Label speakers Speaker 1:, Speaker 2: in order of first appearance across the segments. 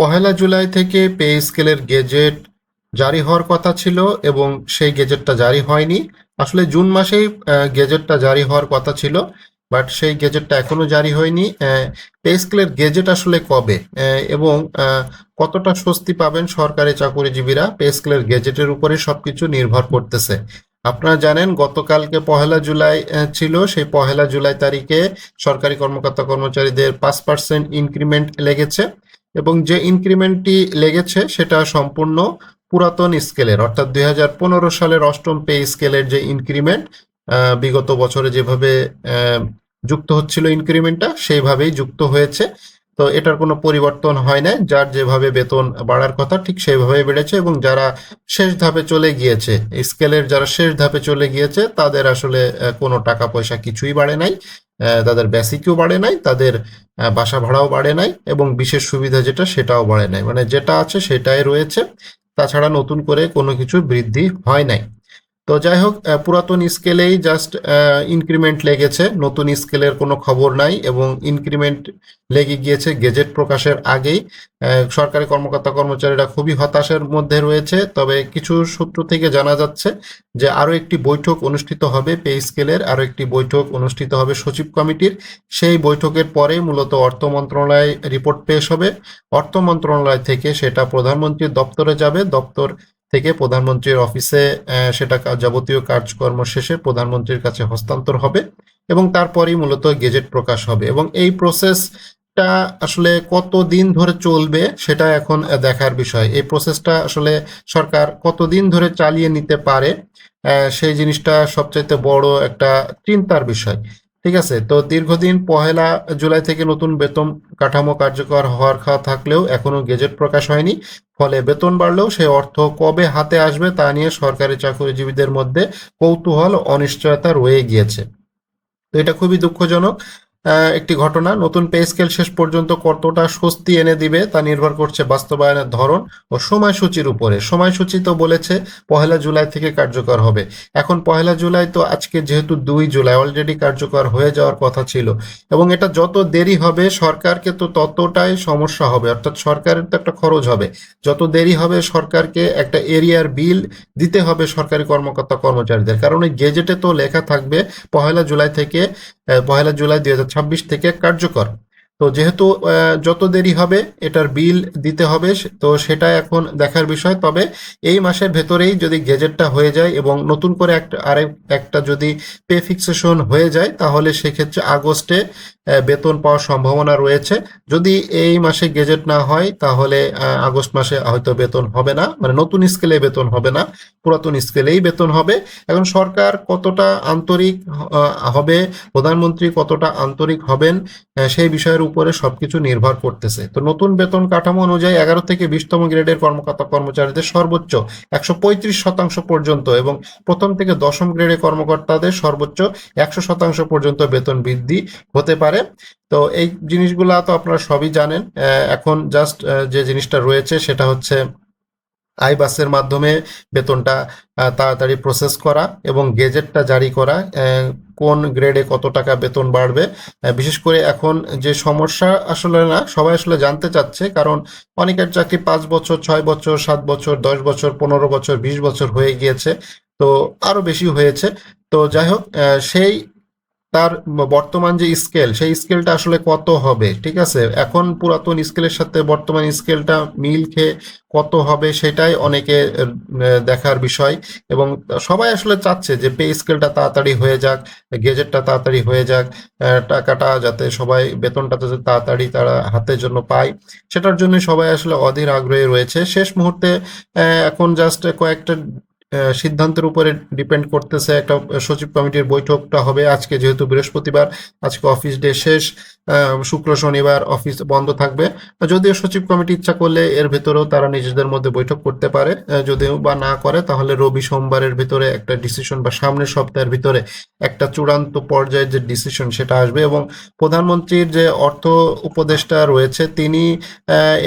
Speaker 1: পহেলা জুলাই থেকে পে স্কেলের গেজেট জারি হওয়ার কথা ছিল এবং সেই গেজেটটা জারি হয়নি। আসলে জুন মাসেই গেজেটটা জারি হওয়ার কথা ছিল, বাট সেই গেজেটটা এখনো জারি হয়নি। পে স্কেলের গেজেট আসলে কবে এবং কতটা স্বস্তি পাবেন সরকারি চাকরিজীবীরা, পে স্কেলের গেজেটের উপরে সবকিছু নির্ভর করতেছে। আপনারা জানেন গতকালকে পহেলা জুলাই ছিল। সেই পহেলা জুলাই তারিখে সরকারি কর্মকর্তা কর্মচারীদের 5% ইনক্রিমেন্ট লেগেছে এবং যে ইনক্রিমেন্টটি লেগেছে সেটা সম্পূর্ণ পুরাতন স্কেলের, অর্থাৎ 2015 সালের অষ্টম পে স্কেলের যে ইনক্রিমেন্ট বিগত বছরে যেভাবে যুক্ত হচ্ছিল ইনক্রিমেন্টটা সেইভাবেই যুক্ত হয়েছে। তো এটার কোনো পরিবর্তন হয় না, যার যেভাবে বেতন বাড়ার কথা ঠিক সেইভাবেই বেড়েছে এবং যারা শেষ ধাপে চলে গিয়েছে, স্কেলের যারা শেষ ধাপে চলে গিয়েছে তাদের আসলে কোনো টাকা পয়সা কিছুই বাড়ে নাই। তাদের বেসিকও বাড়ে নাই, তাদের বাসা ভাড়াও বাড়ে নাই এবং বিশেষ সুবিধা যেটা সেটাও বাড়ে নাই, মানে যেটা আছে সেটাই রয়েছে। তাছাড়া নতুন করে কোনো কিছু বৃদ্ধি হয় নাই। তো যাই হোক, পুরাতন স্কেলেই জাস্ট ইনক্রিমেন্ট লেগেছে, নতুন স্কেলের কোনো খবর নাই এবং ইনক্রিমেন্ট লেগে গিয়েছে গেজেট প্রকাশের আগেই। সরকারি কর্মকর্তা কর্মচারীরা খুবই হতাশার মধ্যে রয়েছে। তবে কিছু সূত্র থেকে জানা যাচ্ছে যে আরও একটি বৈঠক অনুষ্ঠিত হবে, পে স্কেলের আরও একটি বৈঠক অনুষ্ঠিত হবে সচিব কমিটির। সেই বৈঠকের পরে মূলত অর্থ মন্ত্রণালয়ে রিপোর্ট পেশ হবে। অর্থ মন্ত্রণালয় থেকে সেটা প্রধানমন্ত্রীর দপ্তরে যাবে, দপ্তর থেকে প্রধানমন্ত্রীর অফিসে সেটা যাবতীয় কাজকর্ম শেষে প্রধানমন্ত্রীর কাছে হস্তান্তর হবে এবং তারপরেই মূলত গেজেট প্রকাশ হবে। এবং এই প্রসেসটা আসলে কতদিন ধরে চলবে সেটা এখন দেখার বিষয়। এই প্রসেসটা আসলে সরকার কতদিন ধরে চালিয়ে নিতে পারে, সেই জিনিসটা সবচাইতে বড় একটা চিন্তার বিষয়। ঠিক আছে, তো দীর্ঘদিন পহেলা জুলাই থেকে নতুন বেতন কাঠামো কার্যকর হওয়ার কথা থাকলেও এখনো গেজেট প্রকাশ হয়নি। ফলে বেতন বাড়লেও সেই অর্থ কবে হাতে আসবে তা নিয়ে সরকারি চাকরিজীবীদের মধ্যে কৌতূহল অনিশ্চয়তা রয়ে গিয়েছে। তো এটা খুবই দুঃখজনক একটি ঘটনা। নতুন পে স্কেল শেষ পর্যন্ত কতটা স্বস্তি এনে দিবে তা নির্ভর করছে বাস্তবায়নের ধরন ও সময়সূচির উপরে। সময়সূচি তো বলেছে পহেলা জুলাই থেকে কার্যকর হবে। এখন পহেলা জুলাই তো আজকে যেহেতু 2 জুলাই অলরেডি কার্যকর হয়ে যাওয়ার কথা ছিল এবং এটা যত দেরি হবে সরকারকে তো ততটাই সমস্যা হবে, অর্থাৎ সরকারের তো একটা খরচ হবে। যত দেরি হবে সরকারকে একটা এরিয়ার বিল দিতে হবে সরকারি কর্মকর্তা কর্মচারীদের, কারণ ওই গেজেটে তো লেখা থাকবে পহেলা জুলাই থেকে, পহেলা জুলাই 2026 থেকে কার্যকর। তো যেহেতু যত দেরি হবে এটার বিল দিতে হবে, তো সেটা এখন দেখার বিষয়। তবে এই মাসের ভেতরেই যদি গেজেটটা হয়ে যায় এবং নতুন করে একটা যদি পে ফিক্সেশন হয়ে যায় তাহলে সেক্ষেত্রে আগস্টে বেতন পাওয়ার সম্ভাবনা রয়েছে। যদি এই মাসে গেজেট না হয় তাহলে আগস্ট মাসে হয়তো বেতন হবে না, মানে নতুন স্কেলে বেতন হবে না, পুরাতন স্কেলেই বেতন হবে। এখন সরকার কতটা আন্তরিক হবে, প্রধানমন্ত্রী কতটা আন্তরিক হবেন, সেই বিষয়ের উপরে সবকিছু নির্ভর করতেছে। তো নতুন বেতন কাঠামো অনুযায়ী 11 থেকে 20তম গ্রেডের কর্মকর্তা কর্মচারীদের সর্বোচ্চ 135% পর্যন্ত এবং প্রথম থেকে 10ম গ্রেডের কর্মকর্তাদের সর্বোচ্চ 100% পর্যন্ত বেতন বৃদ্ধি হতে পারে। তো এই জিনিসগুলা তো আপনারা সবই জানেন। এখন জাস্ট যে জিনিসটা রয়েছে সেটা হচ্ছে আইবাসের মাধ্যমে বেতনটা তাড়াতাড়ি প্রসেস করা এবং গেজেটটা জারি করা, কোন গ্রেডে কত টাকা বেতন বাড়বে। বিশেষ করে এখন যে সমস্যা আসলে না সবাই আসলে জানতে চাচ্ছে, কারণ অনেকের চাকরি 5 বছর, 6 বছর, 7 বছর, 10 বছর, 15 বছর, 20 বছর হয়ে গিয়েছে, তো আরো বেশি হয়েছে। তো যাই হোক, সেই তার বর্তমান যে স্কেল সেই স্কেলটা আসলে কত হবে, ঠিক আছে। এখন পুরাতন স্কেলের সাথে বর্তমান স্কেলটা মিল খেয়ে কত হবে সেটাই অনেকে দেখার বিষয়। এবং সবাই আসলে চাচ্ছে যে পে স্কেলটা তাড়াতাড়ি হয়ে যাক, গেজেটটা তাড়াতাড়ি হয়ে যাক, টাকাটা যাতে সবাই, বেতনটা যাতে তাড়াতাড়ি তারা হাতের জন্য পায়, সেটার জন্য সবাই আসলে অধীর আগ্রহে রয়েছে। শেষ মুহূর্তে এখন জাস্ট কয়েকটা সিদ্ধান্তের উপরে ডিপেন্ড করতেছে। একটা সচিব কমিটির বৈঠকটা হবে আজকে, যেহেতু বৃহস্পতিবার, আজকে অফিস ডে শেষ, শুক্র শনিবার অফিস বন্ধ থাকবে। যদিও সচিব কমিটি ইচ্ছা করলে এর ভেতরেও তারা নিজেদের মধ্যে বৈঠক করতে পারে, যদিও বা না করে তাহলে রবি সোমবারের ভিতরে একটা ডিসিশন বা সামনের সপ্তাহের ভিতরে একটা চূড়ান্ত পর্যায়ের যে ডিসিশন সেটা আসবে। এবং প্রধানমন্ত্রীর যে অর্থ উপদেষ্টা রয়েছে তিনি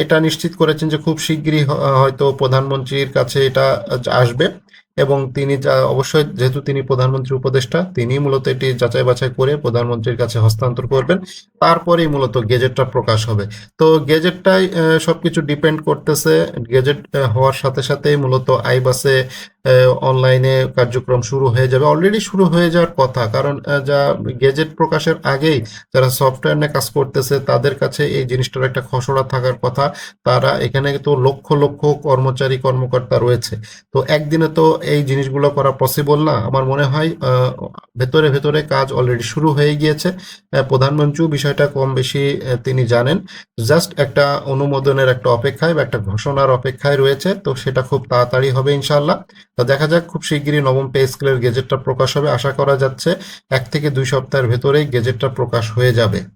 Speaker 1: এটা নিশ্চিত করেছেন যে খুব শিগগিরই হয়তো প্রধানমন্ত্রীর কাছে এটা আসবে এবং তিনি অবশ্যই যেহেতু তিনি প্রধানমন্ত্রী উপদেষ্টা, তিনি মূলত এটি যাচাই বাছাই করে প্রধানমন্ত্রীর কাছে হস্তান্তর করবেন, তারপরেই মূলত গেজেটটা প্রকাশ হবে। তো গেজেটটাই সবকিছু ডিপেন্ড করতেছে। গেজেট হওয়ার সাথে সাথেই মূলত আইবাসে অনলাইনে কার্যক্রম শুরু হয়ে যাবে, অলরেডি শুরু হয়ে যাওয়ার কথা, কারণ যা গেজেট প্রকাশের আগেই যারা সফটওয়্যার নিয়ে কাজ করতেছে তাদের কাছে এই জিনিসটার একটা খসড়া থাকার কথা। তারা এখানে তো লক্ষ লক্ষ কর্মচারী কর্মকর্তা রয়েছে, তো একদিনে তো এই জিনিসগুলো করা পসিবল না। আমার মনে হয় ভেতরে ভেতরে কাজ অলরেডি শুরু হয়ে গিয়েছে। প্রধানমন্ত্রীও বিষয়টা কম বেশি তিনি জানেন, জাস্ট একটা অনুমোদনের একটা অপেক্ষায় বা একটা ঘোষণার অপেক্ষায় রয়েছে। তো সেটা খুব তাড়াতাড়ি হবে ইনশাল্লাহ। তো দেখা যাক, খুব শিগগিরই নবম পে স্কেলের গেজেটটা প্রকাশ হবে, আশা করা যাচ্ছে 1 থেকে 2 সপ্তাহের ভেতরেই গেজেটটা প্রকাশ হয়ে যাবে।